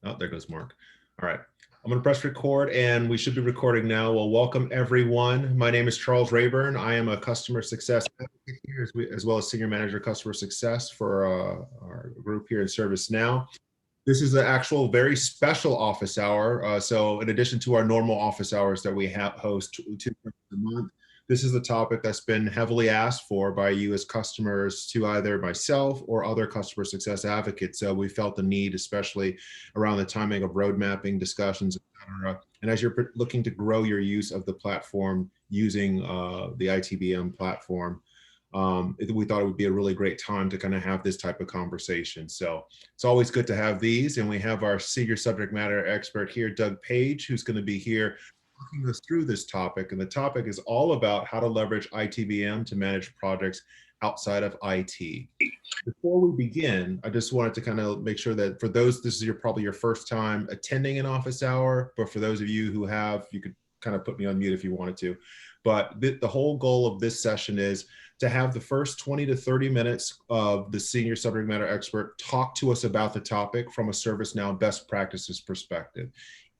Oh, there goes Mark. All right. I'm going to press record and we should be recording now. Well, welcome everyone. My name is Charles Rayburn. I am a customer success advocate here as well as senior manager customer success for our group here in ServiceNow. This is an actual very special office hour. So in addition to our normal office hours that we host two times a month, this is a topic that's been heavily asked for by you as customers to either myself or other customer success advocates. So we felt the need, especially around the timing of road mapping discussions, et cetera. And as you're looking to grow your use of the platform using the ITBM platform, we thought it would be a really great time to kind of have this type of conversation. So it's always good to have these. And we have our senior subject matter expert here, Doug Page, who's going to be here walking us through this topic. And the topic is all about how to leverage ITBM to manage projects outside of IT. Before we begin, I just wanted to kind of make sure that for those, this is probably your first time attending an office hour, but for those of you who have, you could kind of put me on mute if you wanted to. But the whole goal of this session is to have the first 20 to 30 minutes of the senior subject matter expert talk to us about the topic from a ServiceNow best practices perspective.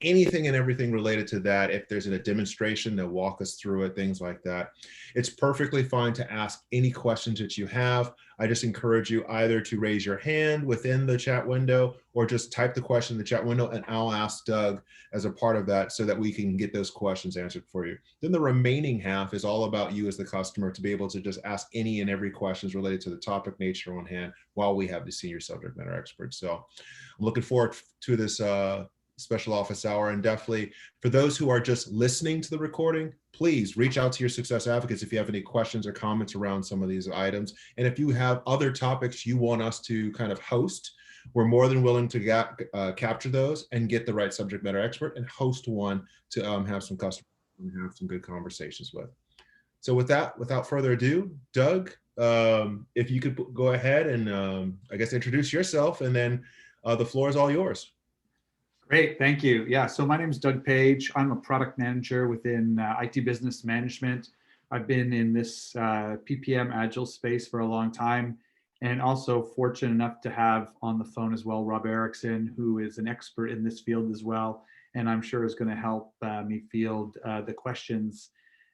Anything and everything related to that. If there's a demonstration, they'll walk us through it, things like that. It's perfectly fine to ask any questions that you have. I just encourage you either to raise your hand within the chat window or just type the question in the chat window and I'll ask Doug as a part of that so that we can get those questions answered for you. Then the remaining half is all about you as the customer to be able to just ask any and every questions related to the topic nature on hand while we have the senior subject matter experts. So I'm looking forward to this special office hour, and definitely for those who are just listening to the recording, please reach out to your success advocates if you have any questions or comments around some of these items. And if you have other topics you want us to kind of host, we're more than willing to capture those and get the right subject matter expert and host one to have some customers and have some good conversations with. So with that, without further ado, Doug, if you could go ahead and I guess introduce yourself, and then the floor is all yours. Great, thank you. Yeah, so my name is Doug Page. I'm a product manager within IT Business Management. I've been in this PPM Agile space for a long time, and also fortunate enough to have on the phone as well Rob Erickson, who is an expert in this field as well, and I'm sure is going to help me field the questions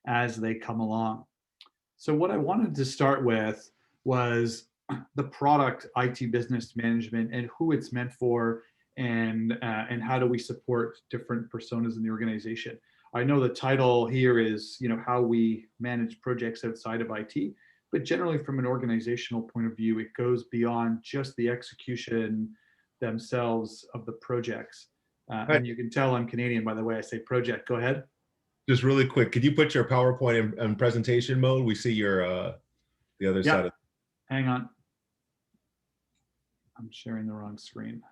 as they come along. So what I wanted to start with was the product IT Business Management and who it's meant for, and how do we support different personas in the organization. I know the title here is, how we manage projects outside of IT, but generally from an organizational point of view, it goes beyond just the execution themselves of the projects. And you can tell I'm Canadian by the way I say project. Go ahead. Just really quick, could you put your PowerPoint in presentation mode? We see your the other side of. Hang on. I'm sharing the wrong screen.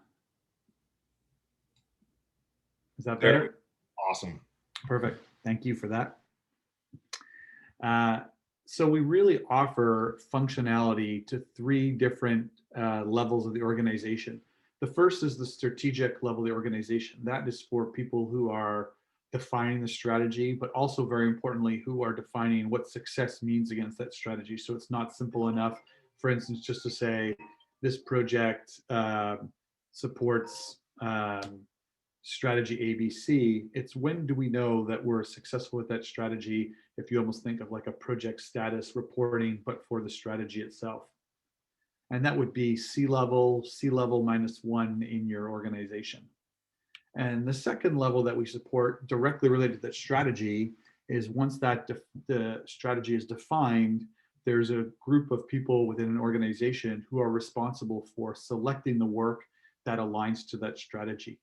Is that better? Awesome. Perfect. Thank you for that. So we really offer functionality to three different levels of the organization. The first is the strategic level of the organization. That is for people who are defining the strategy, but also very importantly, who are defining what success means against that strategy. So it's not simple enough, for instance, just to say this project supports strategy ABC. It's when do we know that we're successful with that strategy, if you almost think of like a project status reporting, but for the strategy itself. And that would be C-level -1 in your organization. And the second level that we support directly related to that strategy is once that the strategy is defined, there's a group of people within an organization who are responsible for selecting the work that aligns to that strategy.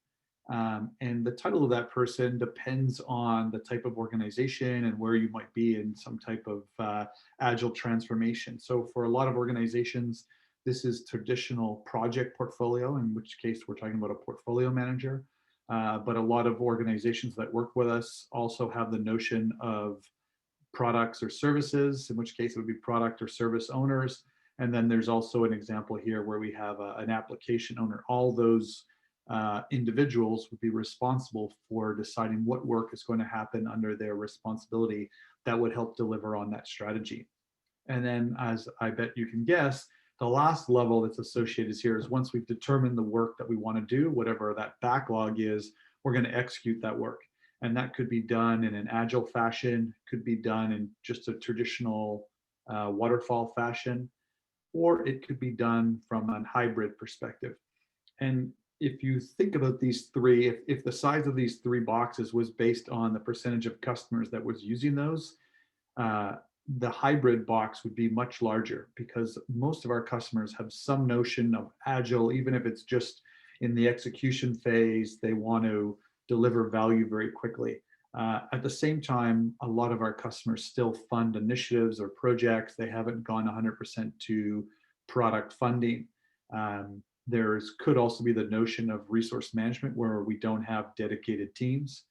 And the title of that person depends on the type of organization and where you might be in some type of agile transformation. So for a lot of organizations, this is traditional project portfolio, in which case we're talking about a portfolio manager. But a lot of organizations that work with us also have the notion of products or services, in which case it would be product or service owners. And then there's also an example here where we have an application owner. All those individuals would be responsible for deciding what work is going to happen under their responsibility that would help deliver on that strategy. And then, as I bet you can guess, The last level that's associated here is once we've determined the work that we want to do, whatever that backlog is, we're going to execute that work. And that could be done in an agile fashion, could be done in just a traditional waterfall fashion, or it could be done from a hybrid perspective. And if you think about these three, if the size of these three boxes was based on the percentage of customers that was using those, uh, the hybrid box would be much larger because most of our customers have some notion of agile, even if it's just in the execution phase, they want to deliver value very quickly. At the same time, a lot of our customers still fund initiatives or projects. They haven't gone 100% to product funding. Could also be the notion of resource management where we don't have dedicated teams.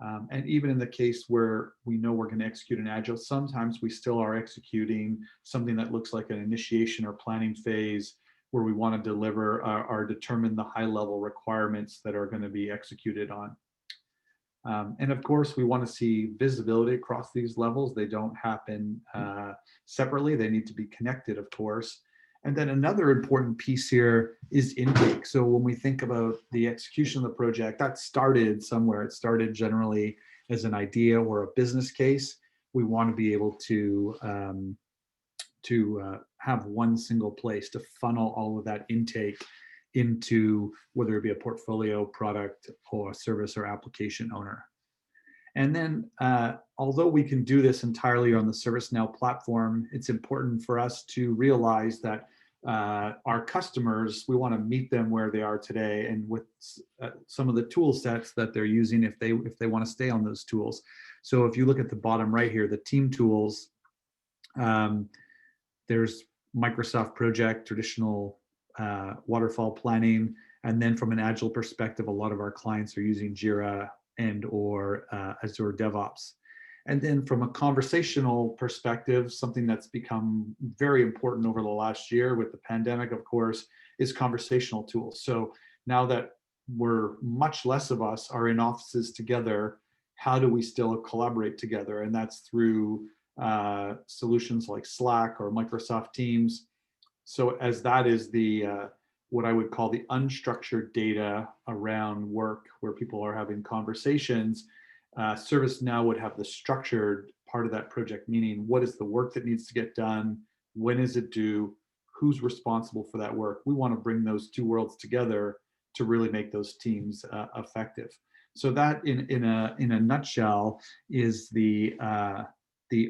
And even in the case where we know we're going to execute an agile, sometimes we still are executing something that looks like an initiation or planning phase where we want to deliver or determine the high level requirements that are going to be executed on. And of course, we want to see visibility across these levels. They don't happen separately. They need to be connected, of course. And then another important piece here is intake. So when we think about the execution of the project, that started somewhere. It started generally as an idea or a business case. We want to be able to have one single place to funnel all of that intake into whether it be a portfolio, product, or service or application owner. And then, although we can do this entirely on the ServiceNow platform, it's important for us to realize that our customers, we want to meet them where they are today and with some of the tool sets that they're using if they want to stay on those tools. So if you look at the bottom right here, the team tools, there's Microsoft Project, traditional waterfall planning, and then from an agile perspective, a lot of our clients are using Jira and or Azure DevOps. And then from a conversational perspective, something that's become very important over the last year with the pandemic, of course, is conversational tools. So now that much less of us are in offices together, how do we still collaborate together? And that's through solutions like Slack or Microsoft Teams. So as that is the what I would call the unstructured data around work where people are having conversations, ServiceNow would have the structured part of that project, meaning what is the work that needs to get done, when is it due, who's responsible for that work. We want to bring those two worlds together to really make those teams effective. So that in a nutshell is the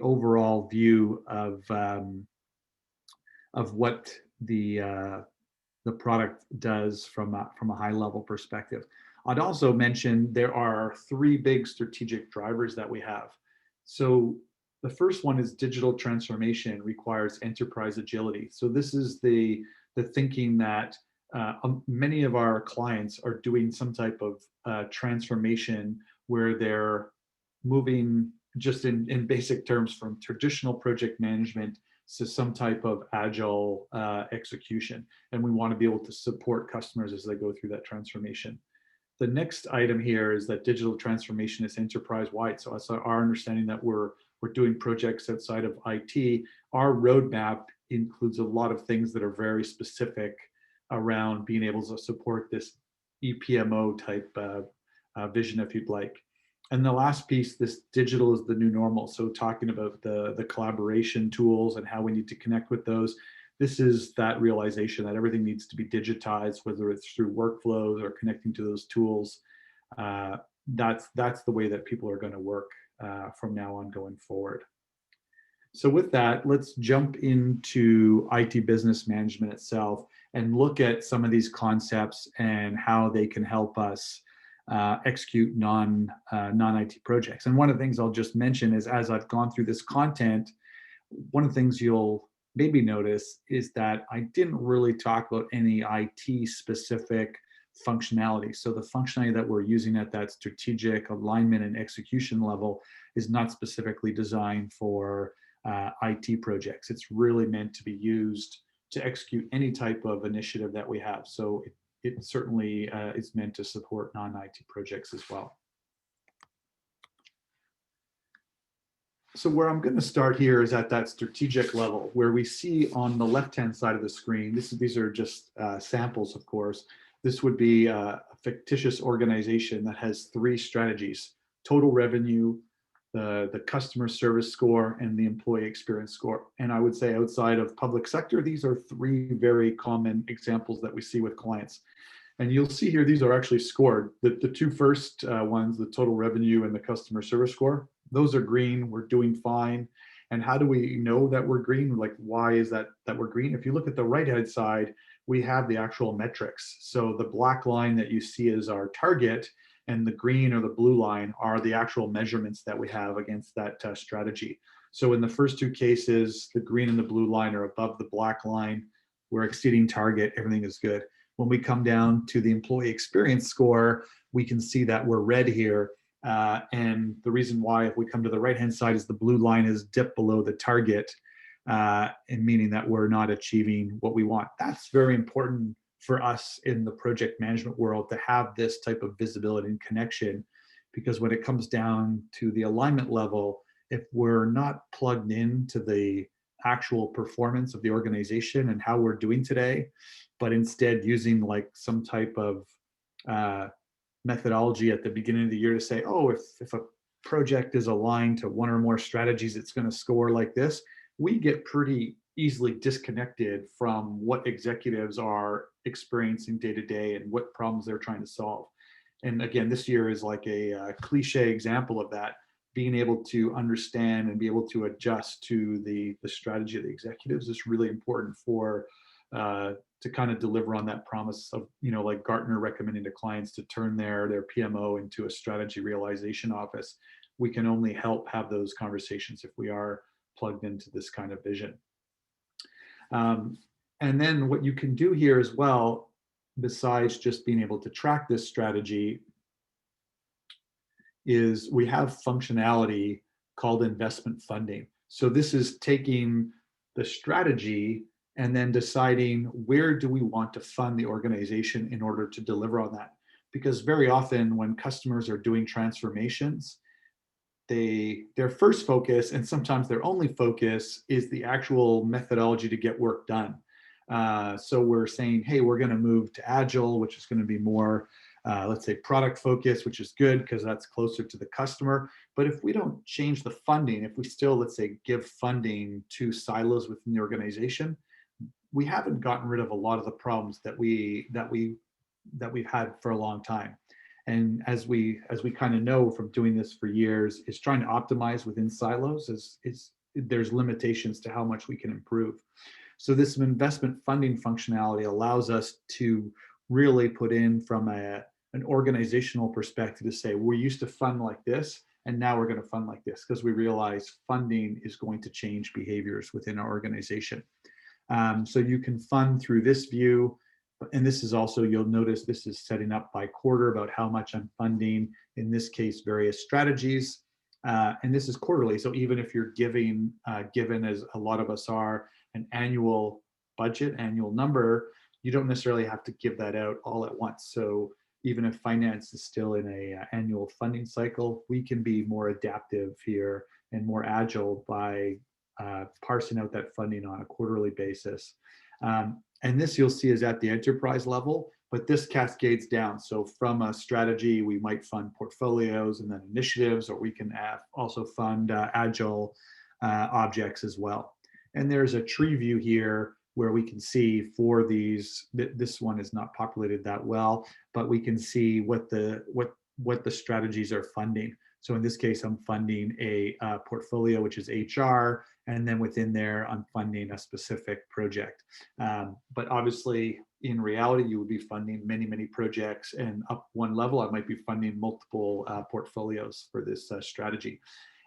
overall view of what the product does from a high level perspective. I'd also mention there are three big strategic drivers that we have. So the first one is digital transformation requires enterprise agility. So this is the thinking that many of our clients are doing some type of transformation where they're moving just in basic terms from traditional project management to some type of agile execution. And we want to be able to support customers as they go through that transformation. The next item here is that digital transformation is enterprise-wide. So it's our understanding that we're doing projects outside of IT. Our roadmap includes a lot of things that are very specific around being able to support this EPMO type vision, if you'd like. And the last piece, this digital is the new normal. So talking about the collaboration tools and how we need to connect with those, this is that realization that everything needs to be digitized, whether it's through workflows or connecting to those tools. That's the way that people are going to work from now on going forward. So with that, let's jump into IT business management itself and look at some of these concepts and how they can help us execute non-IT projects. And one of the things I'll just mention is as I've gone through this content, one of the things you'll maybe notice is that I didn't really talk about any IT specific functionality. So the functionality that we're using at that strategic alignment and execution level is not specifically designed for IT projects. It's really meant to be used to execute any type of initiative that we have. So it certainly is meant to support non-IT projects as well. So where I'm going to start here is at that strategic level, where we see on the left-hand side of the screen, these are just samples, of course. This would be a fictitious organization that has three strategies: total revenue, the customer service score, and the employee experience score. And I would say outside of public sector, these are three very common examples that we see with clients. And you'll see here, these are actually scored. The two first ones, the total revenue and the customer service score, those are green. We're doing fine. And how do we know that we're green? Like, why is that we're green? If you look at the right-hand side, we have the actual metrics. So the black line that you see is our target, and the green or the blue line are the actual measurements that we have against that strategy. So in the first two cases, the green and the blue line are above the black line. We're exceeding target. Everything is good. When we come down to the employee experience score, we can see that we're red here. And the reason why, if we come to the right-hand side, is the blue line is dipped below the target, and meaning that we're not achieving what we want. That's very important for us in the project management world, to have this type of visibility and connection, because when it comes down to the alignment level, if we're not plugged into the actual performance of the organization and how we're doing today, but instead using like some type of methodology at the beginning of the year to say, oh, if a project is aligned to one or more strategies, it's going to score like this, we get pretty easily disconnected from what executives are experiencing day to day and what problems they're trying to solve. And again, this year is like a cliche example of that. Being able to understand and be able to adjust to the strategy of the executives is really important for to kind of deliver on that promise of, like Gartner recommending to clients to turn their PMO into a strategy realization office. We can only help have those conversations if we are plugged into this kind of vision. And then what you can do here as well, besides just being able to track this strategy, is we have functionality called investment funding. So this is taking the strategy and then deciding where do we want to fund the organization in order to deliver on that. Because very often when customers are doing transformations, their first focus, and sometimes their only focus, is the actual methodology to get work done. So we're saying, hey, we're going to move to Agile, which is going to be more, let's say, product focus, which is good because that's closer to the customer. But if we don't change the funding, if we still, let's say, give funding to silos within the organization, we haven't gotten rid of a lot of the problems that we've had for a long time. And as we kind of know from doing this for years, is trying to optimize within silos is there's limitations to how much we can improve. So this investment funding functionality allows us to really put in from an organizational perspective to say, we used to fund like this, and now we're going to fund like this, because we realize funding is going to change behaviors within our organization. So you can fund through this view. And this is also, you'll notice this is setting up by quarter about how much I'm funding, in this case, various strategies. And this is quarterly. So even if you're given, as a lot of us are, an annual budget, annual number, you don't necessarily have to give that out all at once. So even if finance is still in a annual funding cycle, we can be more adaptive here and more agile by parsing out that funding on a quarterly basis. And this you'll see is at the enterprise level, but this cascades down. So from a strategy, we might fund portfolios and then initiatives, or we can also fund agile objects as well. And there's a tree view here where we can see for these, this one is not populated that well, but we can see what the strategies are funding. So in this case, I'm funding a portfolio, which is HR, and then within there, I'm funding a specific project. But obviously, in reality, you would be funding many, many projects, and up one level, I might be funding multiple portfolios for this strategy.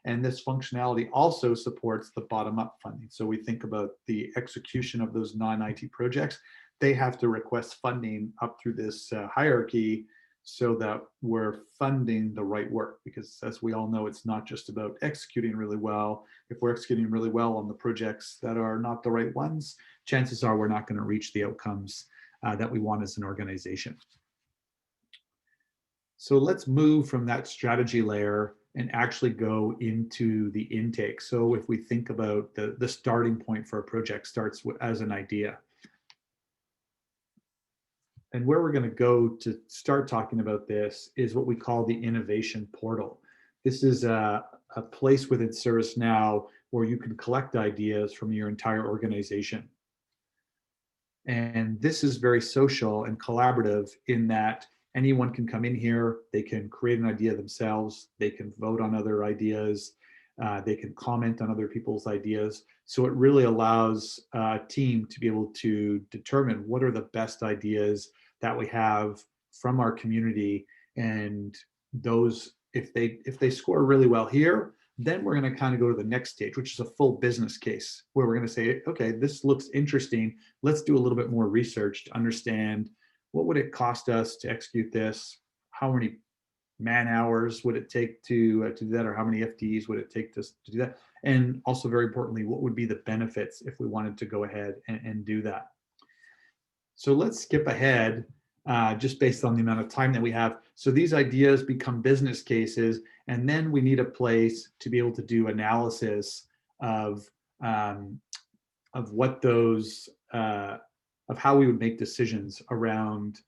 And this functionality also supports the bottom-up funding. So we think about the execution of those non-IT projects. They have to request funding up through this hierarchy so that we're funding the right work. Because as we all know, it's not just about executing really well. If we're executing really well on the projects that are not the right ones, chances are we're not going to reach the outcomes that we want as an organization. So let's move from that strategy layer and actually go into the intake. So if we think about the starting point for a project starts as an idea. And where we're going to go to start talking about this is what we call the innovation portal. This is a place within ServiceNow where you can collect ideas from your entire organization. And this is very social and collaborative in that anyone can come in here, they can create an idea themselves, they can vote on other ideas, they can comment on other people's ideas. So it really allows a team to be able to determine what are the best ideas that we have from our community, and those, if they score really well here, then we're going to kind of go to the next stage, which is a full business case, where we're going to say, okay, this looks interesting. Let's do a little bit more research to understand what would it cost us to execute this? How many man hours would it take to do that, or how many FTEs would it take to do that? And also, very importantly, what would be the benefits if we wanted to go ahead and do that? So let's skip ahead just based on the amount of time that we have. So these ideas become business cases, and then we need a place to be able to do analysis of what those, of how we would make decisions around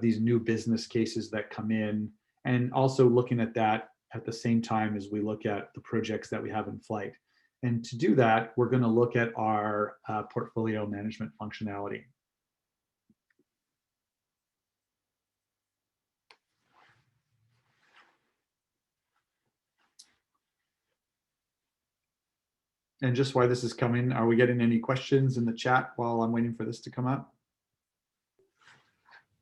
these new business cases that come in, and also looking at that at the same time as we look at the projects that we have in flight. And to do that, we're going to look at our portfolio management functionality. And just while this is coming, are we getting any questions in the chat while I'm waiting for this to come up?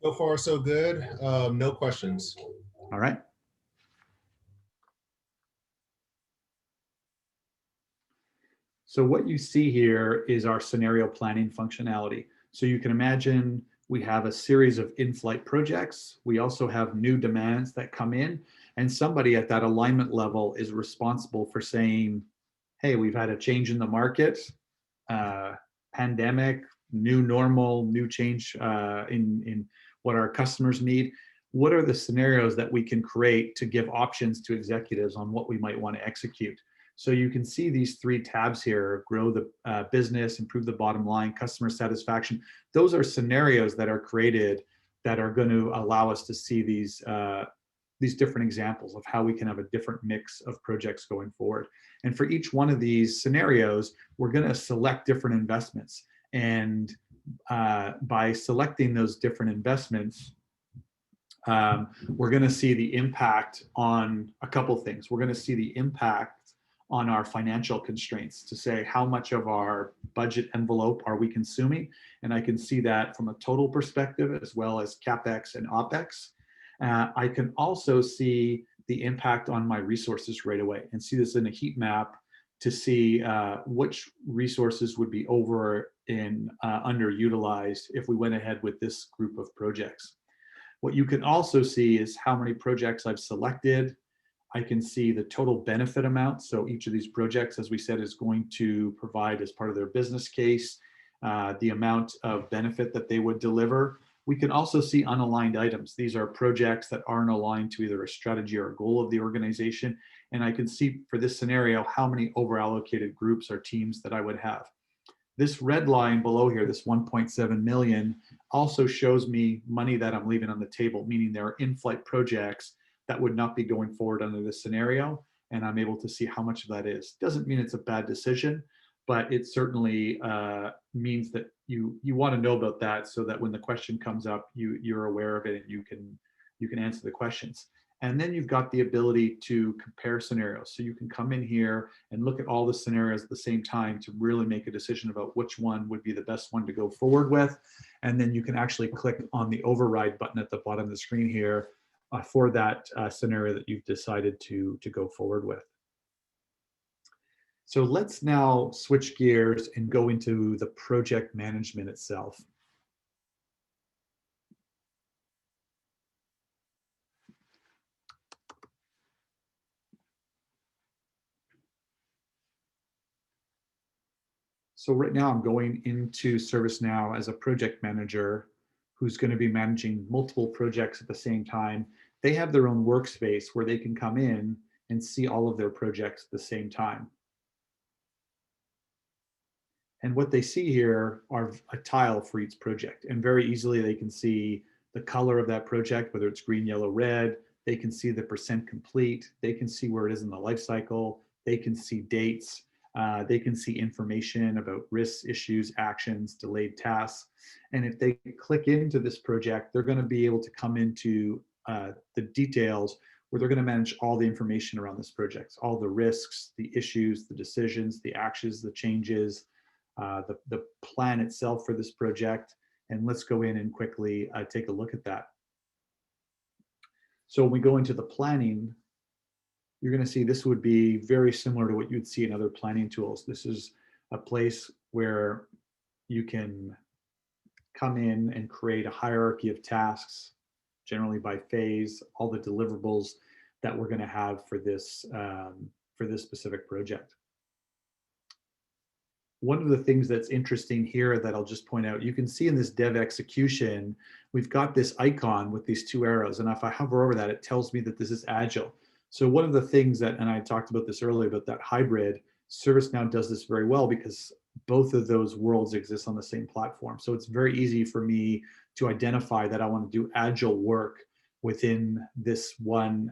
So far, so good. No questions. All right. So what you see here is our scenario planning functionality. So you can imagine we have a series of in-flight projects. We also have new demands that come in, and somebody at that alignment level is responsible for saying, hey, we've had a change in the market, pandemic, new normal, new change in what our customers need. What are the scenarios that we can create to give options to executives on what we might want to execute? So you can see these three tabs here: grow the business, improve the bottom line, customer satisfaction. Those are scenarios that are created that are going to allow us to see these different examples of how we can have a different mix of projects going forward. And for each one of these scenarios, we're going to select different investments. And by selecting those different investments, we're going to see the impact on a couple things. We're going to see the impact on our financial constraints to say how much of our budget envelope are we consuming. And I can see that from a total perspective as well as CapEx and OpEx. I can also see the impact on my resources right away and see this in a heat map to see which resources would be over and underutilized if we went ahead with this group of projects. What you can also see is how many projects I've selected. I can see the total benefit amount. So each of these projects, as we said, is going to provide as part of their business case the amount of benefit that they would deliver. We can also see unaligned items. These are projects that aren't aligned to either a strategy or a goal of the organization. And I can see for this scenario how many overallocated groups or teams that I would have. This red line below here, this 1.7 million, also shows me money that I'm leaving on the table, meaning there are in-flight projects that would not be going forward under this scenario. And I'm able to see how much of that is. Doesn't mean it's a bad decision, but it certainly means that you want to know about that so that when the question comes up, you're aware of it and you can answer the questions. And then you've got the ability to compare scenarios. So you can come in here and look at all the scenarios at the same time to really make a decision about which one would be the best one to go forward with. And then you can actually click on the override button at the bottom of the screen here for that scenario that you've decided to go forward with. So let's now switch gears and go into the project management itself. So right now I'm going into ServiceNow as a project manager who's going to be managing multiple projects at the same time. They have their own workspace where they can come in and see all of their projects at the same time. And what they see here are a tile for each project. And very easily they can see the color of that project, whether it's green, yellow, red. They can see the percent complete. They can see where it is in the life cycle. They can see dates. They can see information about risks, issues, actions, delayed tasks. And if they click into this project, they're going to be able to come into the details where they're going to manage all the information around this project, all the risks, the issues, the decisions, the actions, the changes, the plan itself for this project. And let's go in and quickly take a look at that. So when we go into the planning, you're going to see this would be very similar to what you'd see in other planning tools. This is a place where you can come in and create a hierarchy of tasks, generally by phase, all the deliverables that we're going to have for this specific project. One of the things that's interesting here that I'll just point out, you can see in this dev execution, we've got this icon with these two arrows. And if I hover over that, it tells me that this is agile. So one of the things that, and I talked about this earlier, about that hybrid, ServiceNow does this very well because both of those worlds exist on the same platform. So it's very easy for me to identify that I want to do agile work within this one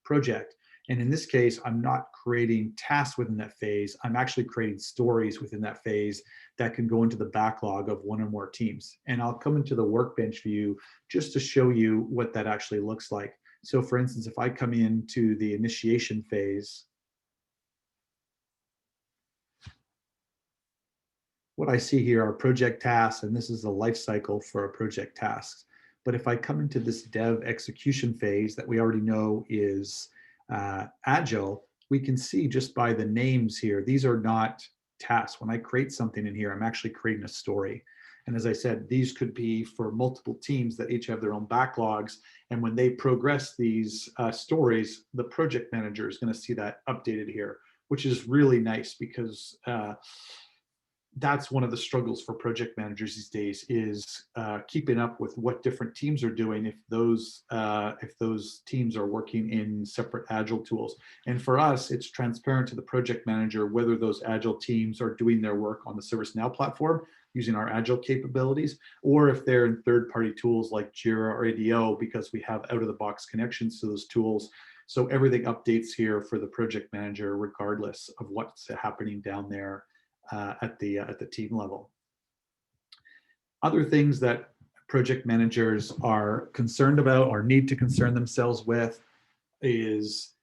project. And in this case, I'm not creating tasks within that phase. I'm actually creating stories within that phase that can go into the backlog of one or more teams. And I'll come into the workbench view just to show you what that actually looks like. So for instance, if I come into the initiation phase, what I see here are project tasks, and this is the life cycle for a project task. But if I come into this dev execution phase that we already know is agile, we can see just by the names here, these are not tasks. When I create something in here, I'm actually creating a story. And as I said, these could be for multiple teams that each have their own backlogs. And when they progress these stories, the project manager is going to see that updated here, which is really nice because that's one of the struggles for project managers these days is keeping up with what different teams are doing if those teams are working in separate agile tools. And for us, it's transparent to the project manager whether those agile teams are doing their work on the ServiceNow platform using our agile capabilities, or if they're in third-party tools like Jira or ADO, because we have out-of-the-box connections to those tools. So everything updates here for the project manager regardless of what's happening down there at the team level. Other things that project managers are concerned about or need to concern themselves with is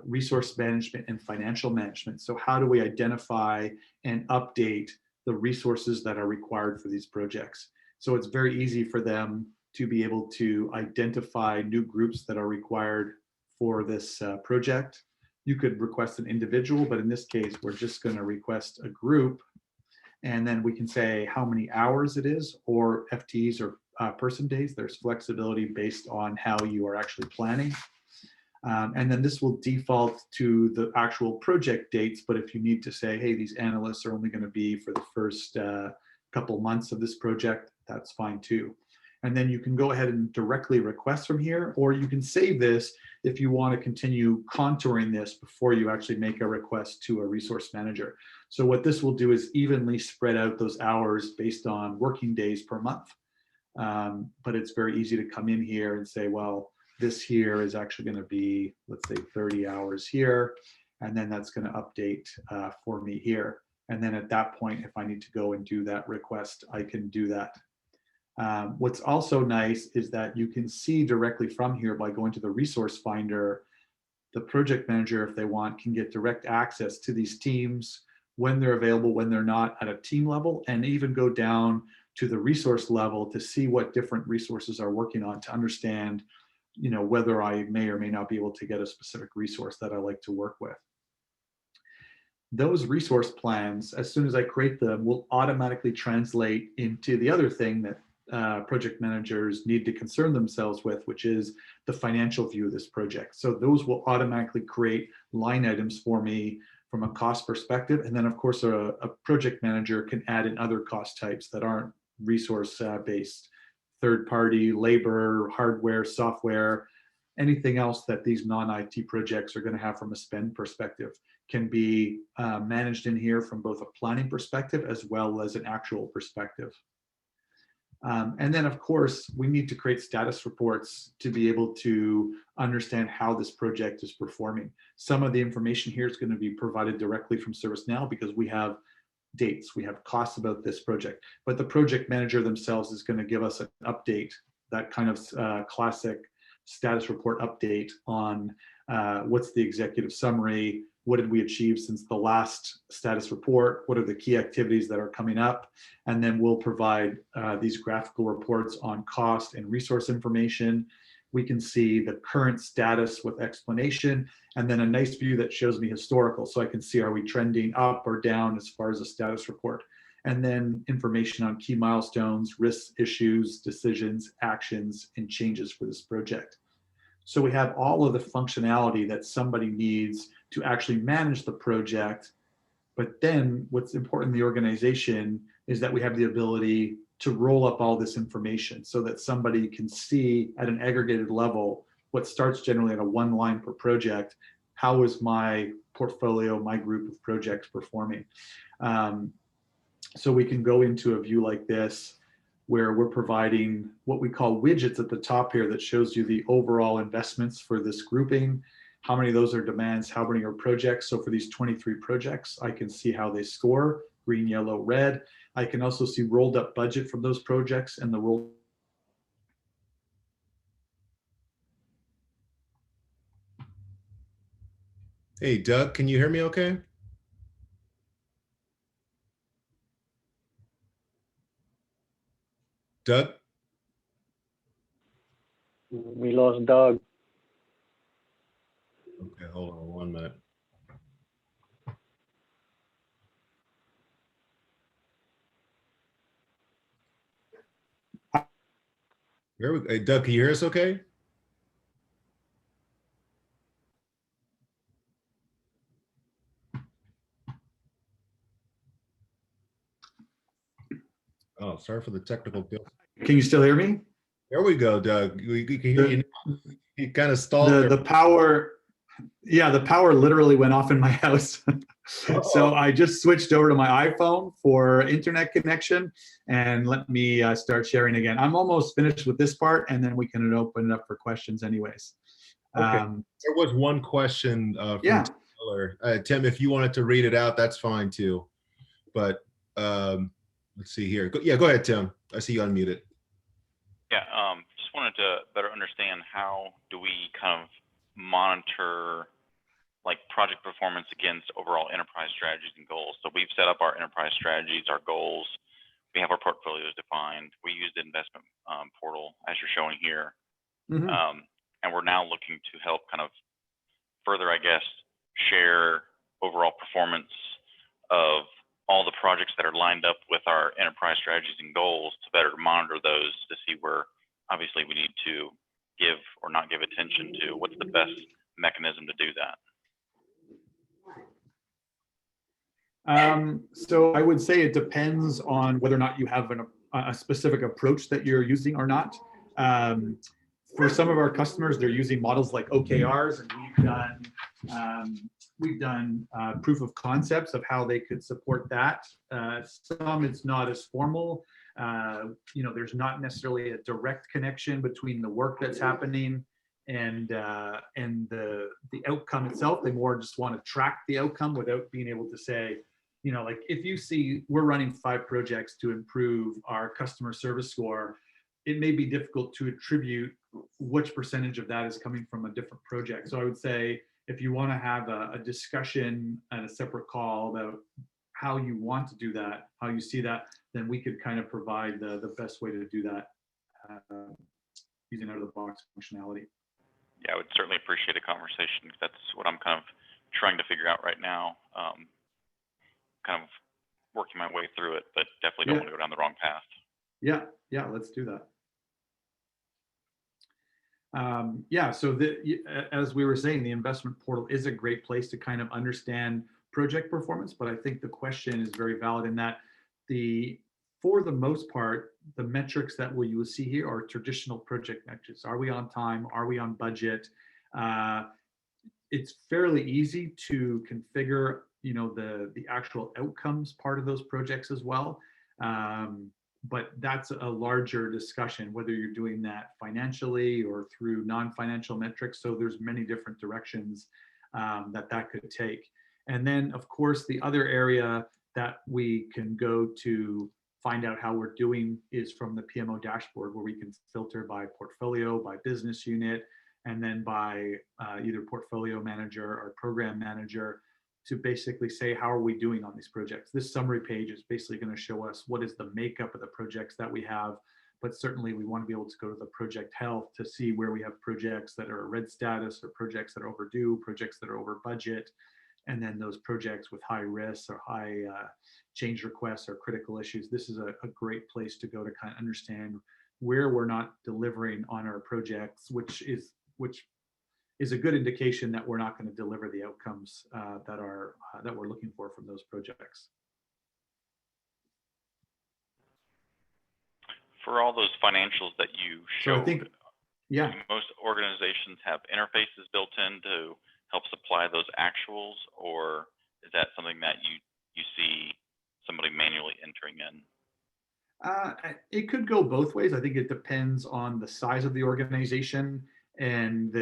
resource management and financial management. So how do we identify and update the resources that are required for these projects? So it's very easy for them to be able to identify new groups that are required for this project. You could request an individual, but in this case, we're just going to request a group. And then we can say how many hours it is, or FTEs or person days. There's flexibility based on how you are actually planning. And then this will default to the actual project dates. But if you need to say, hey, these analysts are only going to be for the first couple months of this project, that's fine too. And then you can go ahead and directly request from here, or you can save this if you want to continue contouring this before you actually make a request to a resource manager. So what this will do is evenly spread out those hours based on working days per month. But it's very easy to come in here and say, well, this here is actually going to be, let's say 30 hours here. And then that's going to update for me here. And then at that point, if I need to go and do that request, I can do that. What's also nice is that you can see directly from here by going to the resource finder, the project manager, if they want, can get direct access to these teams when they're available, when they're not at a team level, and even go down to the resource level to see what different resources are working on to understand, you know, whether I may or may not be able to get a specific resource that I like to work with. Those resource plans, as soon as I create them, will automatically translate into the other thing that project managers need to concern themselves with, which is the financial view of this project. So those will automatically create line items for me from a cost perspective. And then of course, a project manager can add in other cost types that aren't resource based, third party, labor, hardware, software. anything else that these non-IT projects are going to have from a spend perspective can be managed in here from both a planning perspective as well as an actual perspective. And then, of course, we need to create status reports to be able to understand how this project is performing. Some of the information here is going to be provided directly from ServiceNow because we have dates, we have costs about this project, but the project manager themselves is going to give us an update, that kind of classic status report update on what's the executive summary, what did we achieve since the last status report, what are the key activities that are coming up, and then we'll provide these graphical reports on cost and resource information. We can see the current status with explanation, and then a nice view that shows me historical, so I can see are we trending up or down as far as a status report, and then information on key milestones, risks, issues, decisions, actions, and changes for this project. So we have all of the functionality that somebody needs to actually manage the project. But then what's important in the organization is that we have the ability to roll up all this information so that somebody can see at an aggregated level what starts generally at a one line per project. How is my portfolio, my group of projects performing? So we can go into a view like this, where we're providing what we call widgets at the top here that shows you the overall investments for this grouping, how many of those are demands, how many are projects. So for these 23 projects, I can see how they score, green, yellow, red. I can also see rolled up budget from those projects and the roll. Hey, Doug, can you hear me okay? Doug? We lost Doug. Okay, hold on 1 minute. Hey, Doug, can you hear us okay? Oh, sorry for the technical difficulty. Can you still hear me? There we go, Doug. We can hear you now. You kind of stalled there. The power, yeah, the power literally went off in my house. So I just switched over to my iPhone for internet connection, and let me start sharing again. I'm almost finished with this part, and then we can open it up for questions anyways. Okay. There was one question from Yeah. Tim Miller. Tim, if you wanted to read it out, that's fine too. But let's see here. Yeah, go ahead, Tim. I see you unmuted. Yeah, just wanted to better understand how do we kind of monitor like project performance against overall enterprise strategies and goals. So we've set up our enterprise strategies, our goals. We have our portfolios defined. We use the investment portal as you're showing here. Mhm. And we're now looking to help kind of further, I guess, share overall performance of all the projects that are lined up with our enterprise strategies and goals to better monitor those to see where obviously we need to give or not give attention to what's the best mechanism to do that. So I would say it depends on whether or not you have a specific approach that you're using or not. For some of our customers, they're using models like OKRs, and we've done proof of concepts of how they could support that. Some it's not as formal. There's not necessarily a direct connection between the work that's happening and the outcome itself. They more just want to track the outcome without being able to say, like if you see we're running 5 projects to improve our customer service score, it may be difficult to attribute which percentage of that is coming from a different project. So I would say if you want to have a discussion and a separate call about how you want to do that, how you see that, then we could kind of provide the best way to do that using out of the box functionality. Yeah, I would certainly appreciate a conversation. That's what I'm kind of trying to figure out right now. Kind of working my way through it, but definitely don't want to go down the wrong path. Yeah, let's do that. So as we were saying, the investment portal is a great place to kind of understand project performance, but I think the question is very valid in that for the most part, the metrics that you will see here are traditional project metrics. Are we on time? Are we on budget? It's fairly easy to configure, the actual outcomes part of those projects as well. But that's a larger discussion, whether you're doing that financially or through non-financial metrics. So there's many different directions that could take. And then, of course, the other area that we can go to find out how we're doing is from the PMO dashboard, where we can filter by portfolio, by business unit, and then by either portfolio manager or program manager, to basically say, how are we doing on these projects? This summary page is basically going to show us what is the makeup of the projects that we have, but certainly we want to be able to go to the project health to see where we have projects that are red status, or projects that are overdue, projects that are over budget, and then those projects with high risks or high change requests or critical issues. This is a great place to go to kind of understand where we're not delivering on our projects, which is a good indication that we're not going to deliver the outcomes that we're looking for from those projects. For all those financials that you So I showed, think, yeah, most organizations have interfaces built in to help supply those actuals, or is that something that you see somebody manually entering in? it could go both ways. I think it depends on the size of the organization and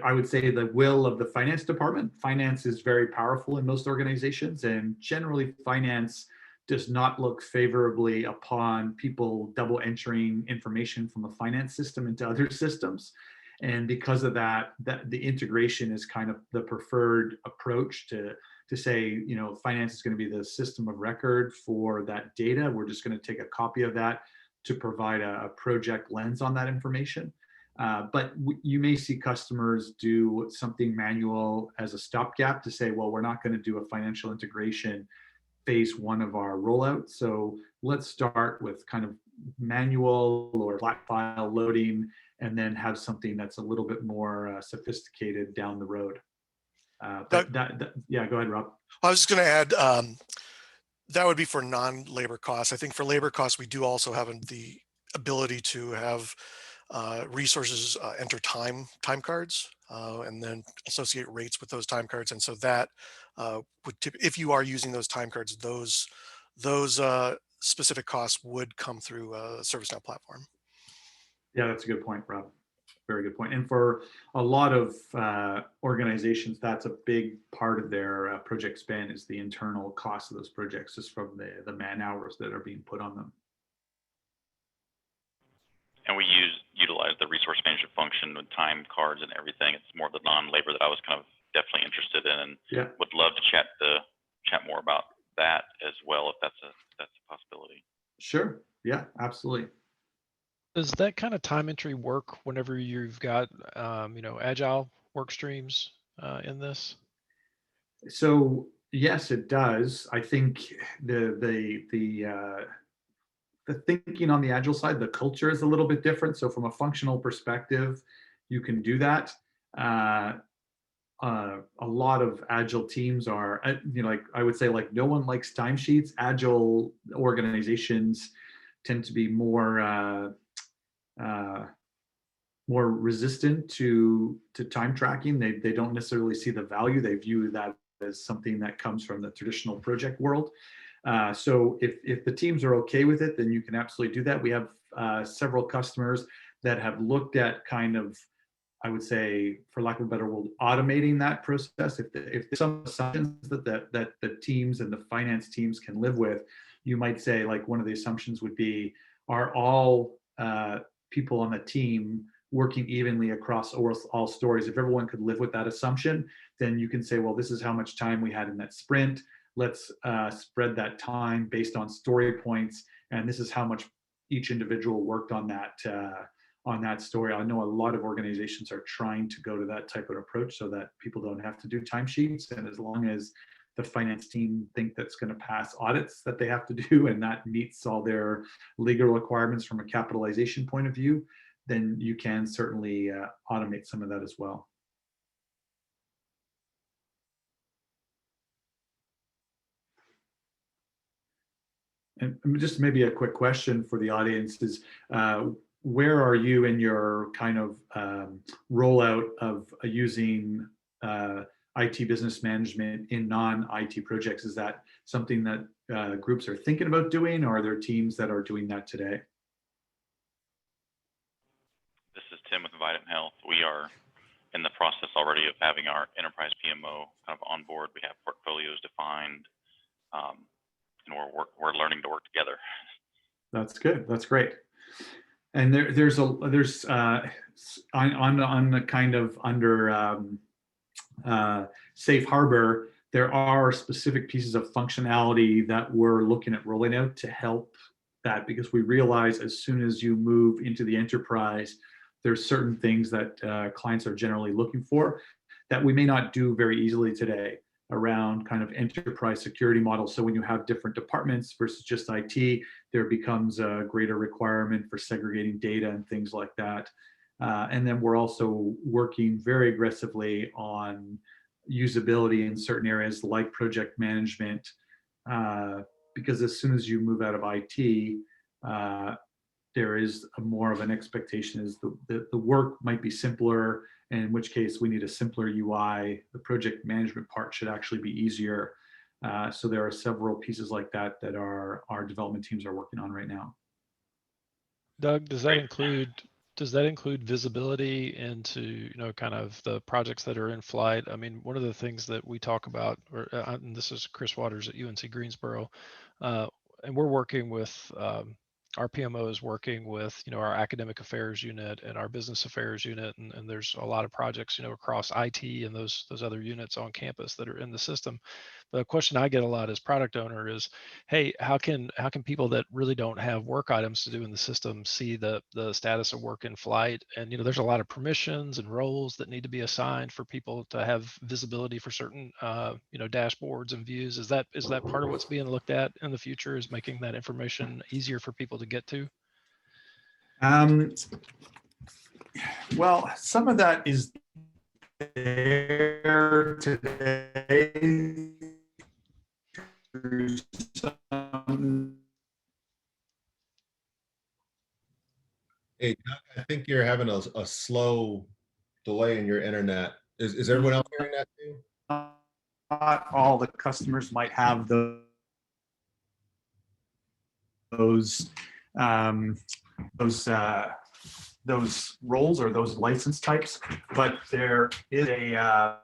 I would say the will of the finance department. Finance is very powerful in most organizations, and generally finance does not look favorably upon people double entering information from a finance system into other systems. And because of that, the integration is kind of the preferred approach to say, finance is going to be the system of record for that data. We're just going to take a copy of that to provide a project lens on that information. But you may see customers do something manual as a stopgap to say, well, we're not going to do a financial integration phase one of our rollout. So let's start with kind of manual or flat file loading, and then have something that's a little bit more sophisticated down the road. But yeah, go ahead, Rob. I was just going to add, that would be for non-labor costs. I think for labor costs, we do also have the ability to have resources enter time cards and then associate rates with those time cards. And so that if you are using those time cards, those specific costs would come through a ServiceNow platform. Yeah, that's a good point, Rob. Very good point. And for a lot of organizations, that's a big part of their project spend, is the internal cost of those projects, just from the man hours that are being put on them. And we utilize the resource management function with time cards and everything. It's more the non-labor that I was kind of definitely interested in, and would love to chat more about that as well, if that's a possibility. Sure. Yeah, absolutely. Does that kind of time entry work whenever you've got, agile work streams in this? So yes, it does. I think the thinking on the agile side, the culture is a little bit different. So from a functional perspective, you can do that. A lot of agile teams are, like I would say, like no one likes timesheets. Agile organizations tend to be more resistant to time tracking. They don't necessarily see the value. They view that as something that comes from the traditional project world. So if the teams are okay with it, then you can absolutely do that. We have several customers that have looked at kind of, I would say, for lack of a better word, automating that process. If there's some assumptions that the teams and the finance teams can live with, you might say, like, one of the assumptions would be, are all people on the team working evenly across all stories? If everyone could live with that assumption, then you can say, well, this is how much time we had in that sprint. Let's spread that time based on story points, and this is how much each individual worked on that story. I know a lot of organizations are trying to go to that type of approach so that people don't have to do timesheets, and as long as the finance team think that's going to pass audits that they have to do, and that meets all their legal requirements from a capitalization point of view, then you can certainly automate some of that as well. And just maybe a quick question for the audience is, where are you in your kind of rollout of using IT business management in non-IT projects? Is that something that groups are thinking about doing, or are there teams that are doing that today? This is Tim with Vidant Health. We are in the process already of having our enterprise PMO kind of on board. We have portfolios defined, and we're learning to work together. That's good. That's great. And there's on the kind of under safe harbor, there are specific pieces of functionality that we're looking at rolling out to help that, because we realize as soon as you move into the enterprise, there's certain things that clients are generally looking for that we may not do very easily today around kind of enterprise security models. So when you have different departments versus just IT, there becomes a greater requirement for segregating data and things like that. And then we're also working very aggressively on usability in certain areas like project management, because as soon as you move out of IT, there is more of an expectation is the work might be simpler, and in which case we need a simpler UI. The project management part should actually be easier. So there are several pieces like that that our development teams are working on right now. Doug, does that include visibility into, kind of the projects that are in flight? I mean, one of the things that we talk about, and this is Chris Waters at UNC Greensboro, and we're working with our PMO is working with, our academic affairs unit and our business affairs unit, and there's a lot of projects, across IT and those other units on campus that are in the system. The question I get a lot as product owner is, hey, how can people that really don't have work items to do in the system see the status of work in flight? And there's a lot of permissions and roles that need to be assigned for people to have visibility for certain dashboards and views. Is that part of what's being looked at in the future, is making that information easier for people to get to? Well, some of that is there today. Hey, Doug, I think you're having a slow delay in your internet. Is everyone else hearing that too? Not all the customers might have those roles or those license types, but there is a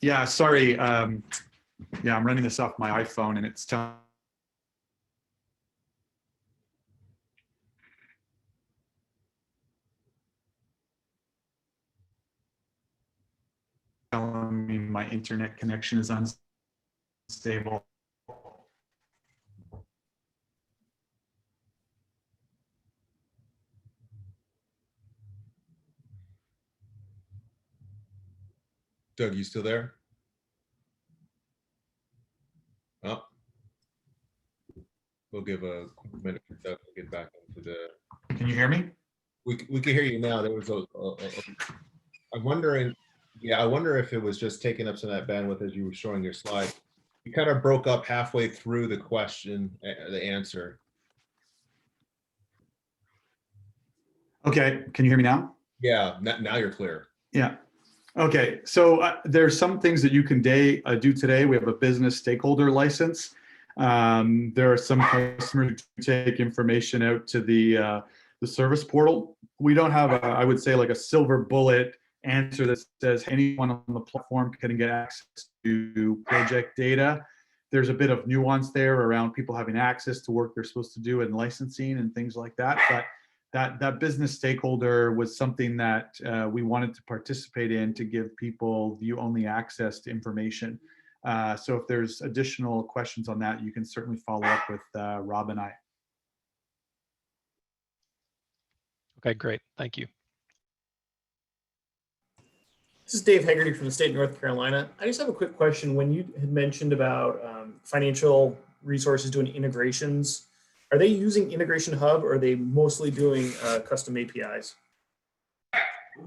yeah, sorry. Yeah, I'm running this off my iPhone and it's telling me my internet connection is unstable. Doug, you still there? Oh, we'll give a quick minute for Doug to get back into the. Can you hear me? We can hear you now. There was I'm wondering, I wonder if it was just taking up some of that bandwidth as you were showing your slide. You kind of broke up halfway through the question, the answer. Okay, can you hear me now? Yeah, now you're clear. Yeah. Okay, so there's some things that you can do today. We have a business stakeholder license. There are some customers who take information out to the service portal. We don't have, I would say, like a silver bullet answer that says anyone on the platform can get access to project data. There's a bit of nuance there around people having access to work they're supposed to do in licensing and things like that. But that business stakeholder was something that we wanted to participate in to give people view-only access to information. So if there's additional questions on that, you can certainly follow up with Rob and I. Okay, great. Thank you. This is Dave Hegarty from the state of North Carolina. I just have a quick question. When you had mentioned about financial resources doing integrations, are they using Integration Hub or are they mostly doing custom APIs?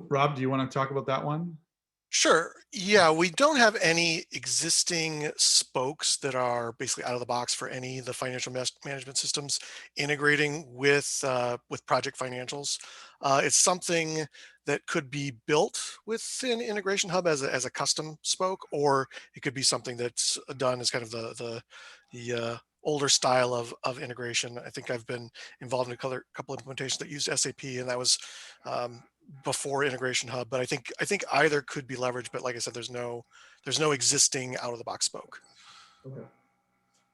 Rob, do you want to talk about that one? Sure. Yeah, we don't have any existing spokes that are basically out of the box for any of the financial management systems integrating with project financials. It's something that could be built within Integration Hub as a custom spoke, or it could be something that's done as kind of the older style of integration. I think I've been involved in a couple implementations that use SAP, and that was um, before Integration Hub, but I think either could be leveraged. But like I said, there's no existing out of the box spoke. Okay.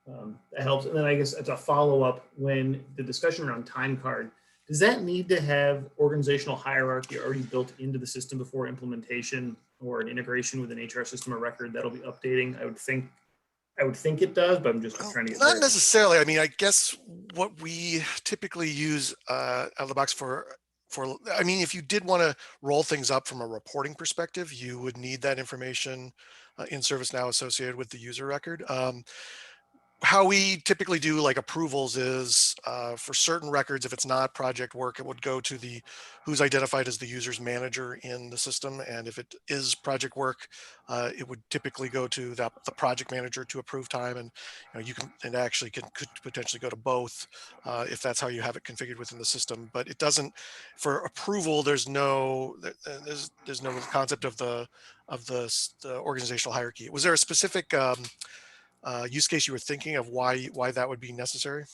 That helps. And then I guess as a follow up, when the discussion around time card, does that need to have organizational hierarchy already built into the system before implementation or an integration with an HR system or record that'll be updating? I would think it does, but I'm just Well, trying to get not there. necessarily. I mean, I guess what we typically use out of the box I mean, if you did want to roll things up from a reporting perspective, you would need that information in ServiceNow associated with the user record. How we typically do like approvals is for certain records, if it's not project work, it would go to the who's identified as the user's manager in the system. And if it is project work, it would typically go to the project manager to approve time. And you can, and actually could potentially go to both if that's how you have it configured within the system. But it doesn't, for approval, there's no concept of the organizational hierarchy. Was there a specific use case you were thinking of why that would be necessary?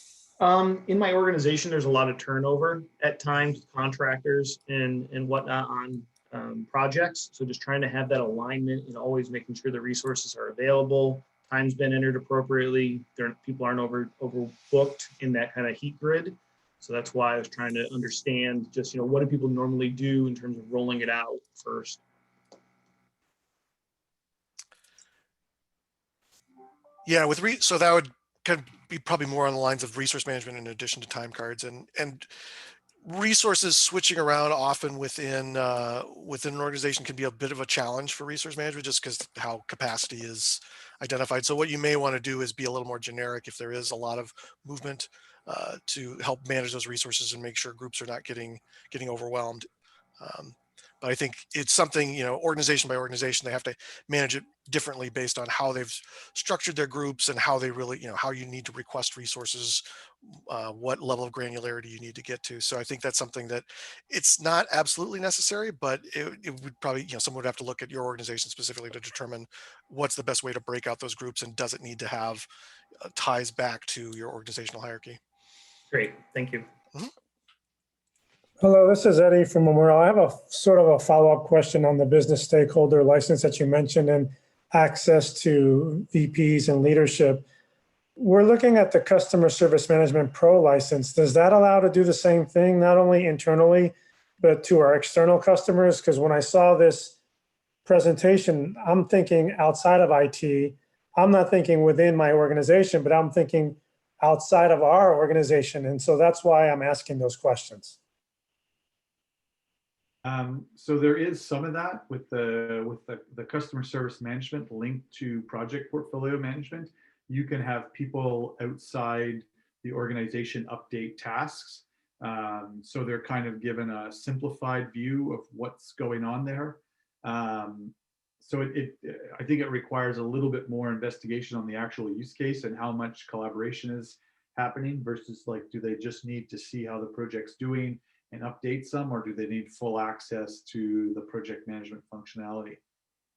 In my organization, there's a lot of turnover at times, contractors and whatnot on projects. So just trying to have that alignment and always making sure the resources are available. Time's been entered appropriately. People aren't overbooked in that kind of heat grid. So that's why I was trying to understand just, what do people normally do in terms of rolling it out first? Yeah, so that would kind of be probably more on the lines of resource management in addition to time cards, and resources switching around often within an organization can be a bit of a challenge for resource management just because how capacity is identified. So what you may want to do is be a little more generic if there is a lot of movement to help manage those resources and make sure groups are not getting overwhelmed. Um, but I think it's something, organization by organization, they have to manage it differently based on how they've structured their groups and how they really, how you need to request resources, what level of granularity you need to get to. So I think that's something that it's not absolutely necessary, but it would probably, someone would have to look at your organization specifically to determine what's the best way to break out those groups and does it need to have ties back to your organizational hierarchy. Great, thank you. Mhm. Hello, this is Eddie from Memorial. I have a sort of a follow-up question on the business stakeholder license that you mentioned and access to VPs and leadership. We're looking at the Customer Service Management Pro license. Does that allow to do the same thing, not only internally, but to our external customers? Because when I saw this presentation, I'm thinking outside of IT. I'm not thinking within my organization, but I'm thinking outside of our organization. And so that's why I'm asking those questions. So there is some of that with the customer service management linked to project portfolio management. You can have people outside the organization update tasks. So they're kind of given a simplified view of what's going on there. So I think it requires a little bit more investigation on the actual use case and how much collaboration is happening versus like, do they just need to see how the project's doing and update some, or do they need full access to the project management functionality?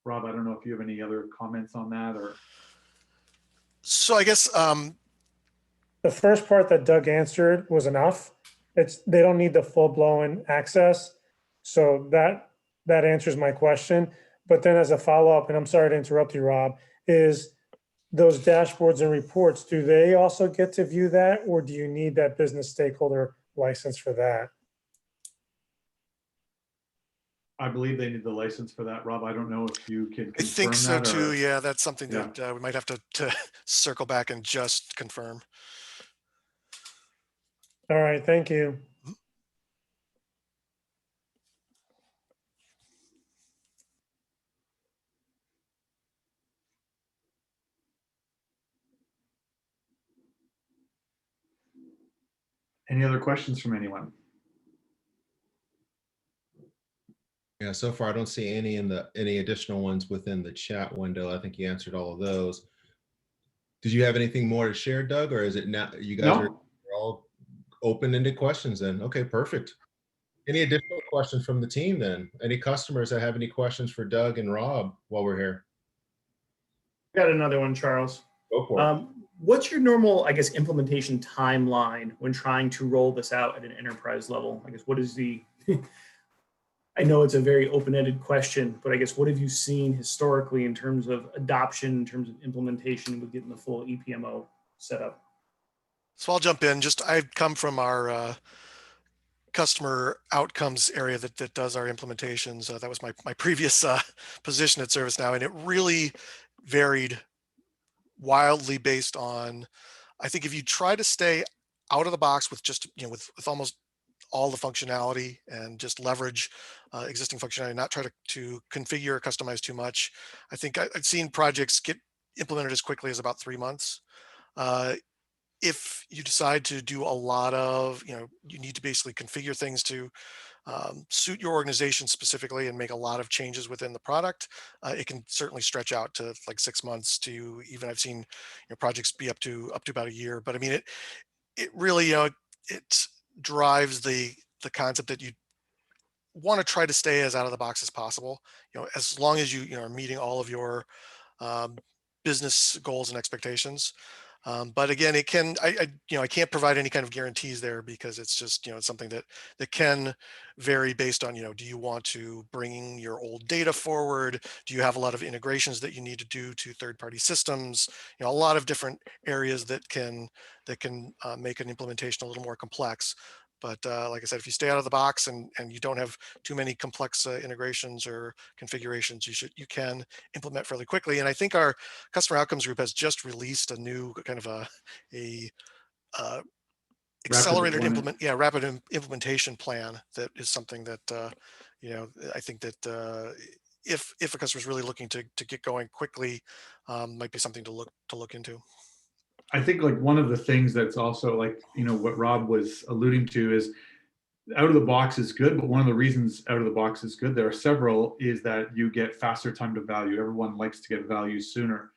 Rob, I don't know if you have any other comments on that or. So I guess The first part that Doug answered was enough. They don't need the full-blown access. So that answers my question. But then as a follow-up, and I'm sorry to interrupt you, Rob, is those dashboards and reports, do they also get to view that, or do you need that business stakeholder license for that? I believe they need the license for that. Rob, I don't know if you can confirm I think so that too. or. Yeah, that's something Yeah. that we might have to circle back and just confirm. All right, thank you. Any other questions from anyone? Yeah, so far I don't see any additional ones within the chat window. I think you answered all of those. Did you have anything more to share, Doug, or is it now you guys are No, all open-ended questions then? Okay, perfect. Any additional questions from the team then? Any customers that have any questions for Doug and Rob while we're here? Got another one, Charles. Go for it. What's your normal, I guess, implementation timeline when trying to roll this out at an enterprise level? I guess what is the, I know it's a very open-ended question, but I guess what have you seen historically in terms of adoption, in terms of implementation with getting the full EPMO set up? So I'll jump in. Just I've come from our customer outcomes area that does our implementations. That was my previous position at ServiceNow, and it really varied wildly based on, I think if you try to stay out of the box with just, with almost all the functionality and just leverage existing functionality, not try to configure or customize too much. I think I've seen projects get implemented as quickly as about 3 months. If you decide to do a lot of, you need to basically configure things to suit your organization specifically and make a lot of changes within the product, it can certainly stretch out to like 6 months to even I've seen projects be up to about a year. But I mean, it really it drives the concept that you want to try to stay as out of the box as possible. As long as you are meeting all of your um, business goals and expectations. But again, it can, I can't provide any kind of guarantees there because it's just, it's something that can vary based on, do you want to bring your old data forward? Do you have a lot of integrations that you need to do to third-party systems? A lot of different areas that can make an implementation a little more complex. But like I said, if you stay out of the box and you don't have too many complex integrations or configurations, you can implement fairly quickly. And I think our customer outcomes group has just released a new kind of a accelerated rapid implementation plan that is something that I think that if a customer is really looking to get going quickly, might be something to look into. I think like one of the things that's also like, what Rob was alluding to is out of the box is good, but one of the reasons out of the box is good, there are several, is that you get faster time to value. Everyone likes to get value sooner.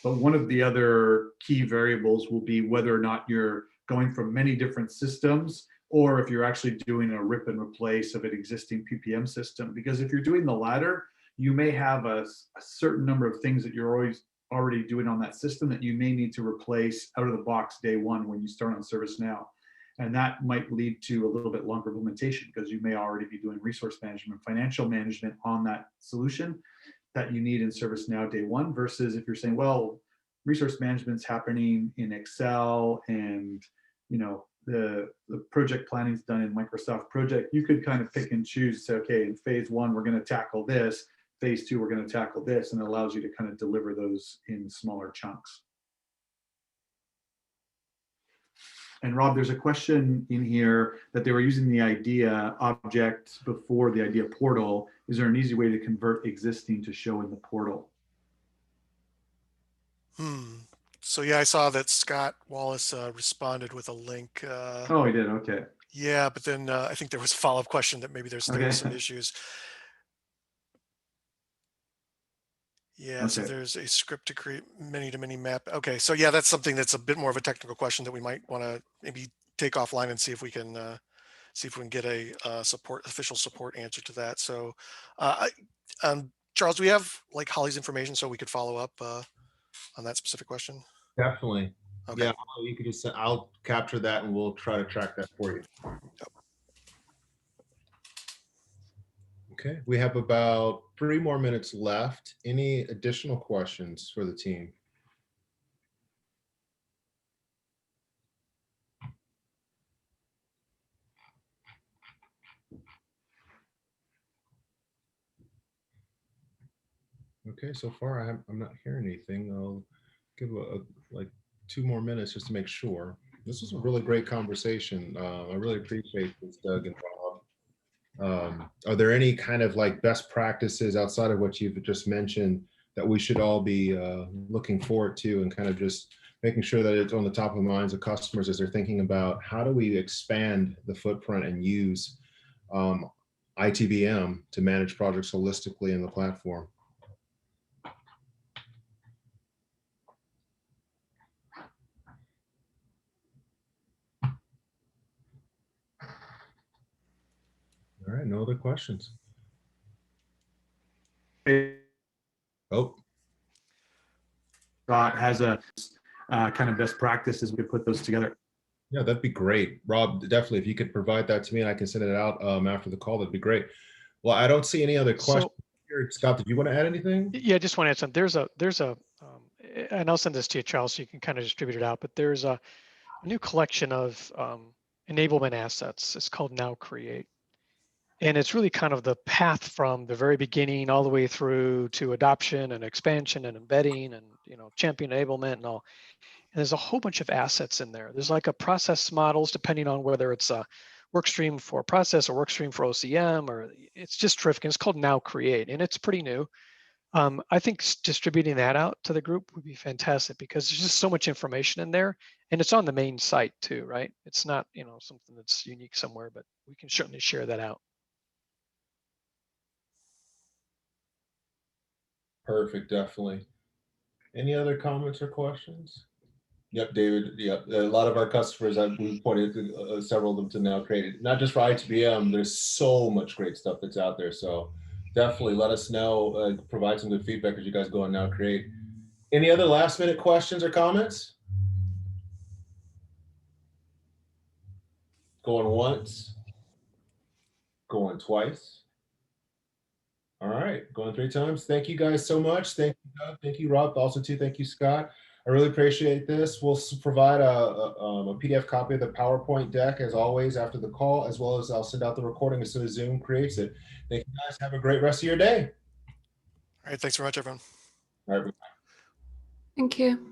But one of the other key variables will be whether or not you're going from many different systems or if you're actually doing a rip and replace of an existing PPM system. Because if you're doing the latter, you may have a certain number of things that you're already doing on that system that you may need to replace out of the box day one when you start on ServiceNow. And that might lead to a little bit longer implementation because you may already be doing resource management, financial management on that solution that you need in ServiceNow day one, versus if you're saying, well, resource management's happening in Excel and the project planning is done in Microsoft Project, you could kind of pick and choose, say, okay, in phase one, we're going to tackle this. Phase two, we're going to tackle this, and it allows you to kind of deliver those in smaller chunks. And Rob, there's a question in here that they were using the IDEA object before the IDEA portal. Is there an easy way to convert existing to show in the portal? So yeah, I saw that Scott Wallace responded with a link. Oh, he did. Okay. Yeah, but then I think there was a follow-up question that maybe there's some issues. Yeah, okay. So there's a script to create many-to-many map. Okay, so yeah, that's something that's a bit more of a technical question that we might want to maybe take offline and see if we can get a official support answer to that. So, Charles, do we have like Holly's information so we could follow up on that specific question? Definitely. Okay. Yeah, you could just, I'll capture that and we'll try to track that for you. Yep. Okay, we have about 3 more minutes left. Any additional questions for the team? Okay, so far I'm not hearing anything. I'll give like 2 more minutes just to make sure. This was a really great conversation. I really appreciate this, Doug and Rob. Are there any kind of like best practices outside of what you've just mentioned that we should all be looking forward to and kind of just making sure that it's on the top of minds of customers as they're thinking about how do we expand the footprint and use ITBM to manage projects holistically in the platform. All right, no other questions. Oh, Scott has a kind of best practices. We could put those together. yeah, that'd be great. Rob, definitely, if you could provide that to me and I can send it out after the call, that'd be great. Well, I don't see any other questions here. Scott, did you want to add anything? Yeah, I just want to add something. And I'll send this to you, Charles, so you can kind of distribute it out. But there's a new collection of enablement assets. It's called Now Create. And it's really kind of the path from the very beginning all the way through to adoption and expansion and embedding and, champion enablement and all. And there's a whole bunch of assets in there. There's like a process models, depending on whether it's a work stream for process or work stream for OCM, or it's just terrific. And it's called Now Create, and it's pretty new. I think distributing that out to the group would be fantastic because there's just so much information in there, and it's on the main site too, right? It's not, something that's unique somewhere, but we can certainly share that out. Perfect, definitely. Any other comments or questions? Yep, David. Yep, a lot of our customers, we've pointed to several of them to Now Create. Not just for ITBM, there's so much great stuff that's out there. So definitely let us know, provide some good feedback as you guys go on Now Create. Any other last minute questions or comments? Going once, going twice. All right, going 3 times. Thank you guys so much. Thank you, Doug. Thank you, Rob. Also, too, thank you, Scott. I really appreciate this. We'll provide a PDF copy of the PowerPoint deck as always after the call, as well as I'll send out the recording as soon as Zoom creates it. Thank you guys. Have a great rest of your day. All right, thanks very much, everyone. All right. Thank you.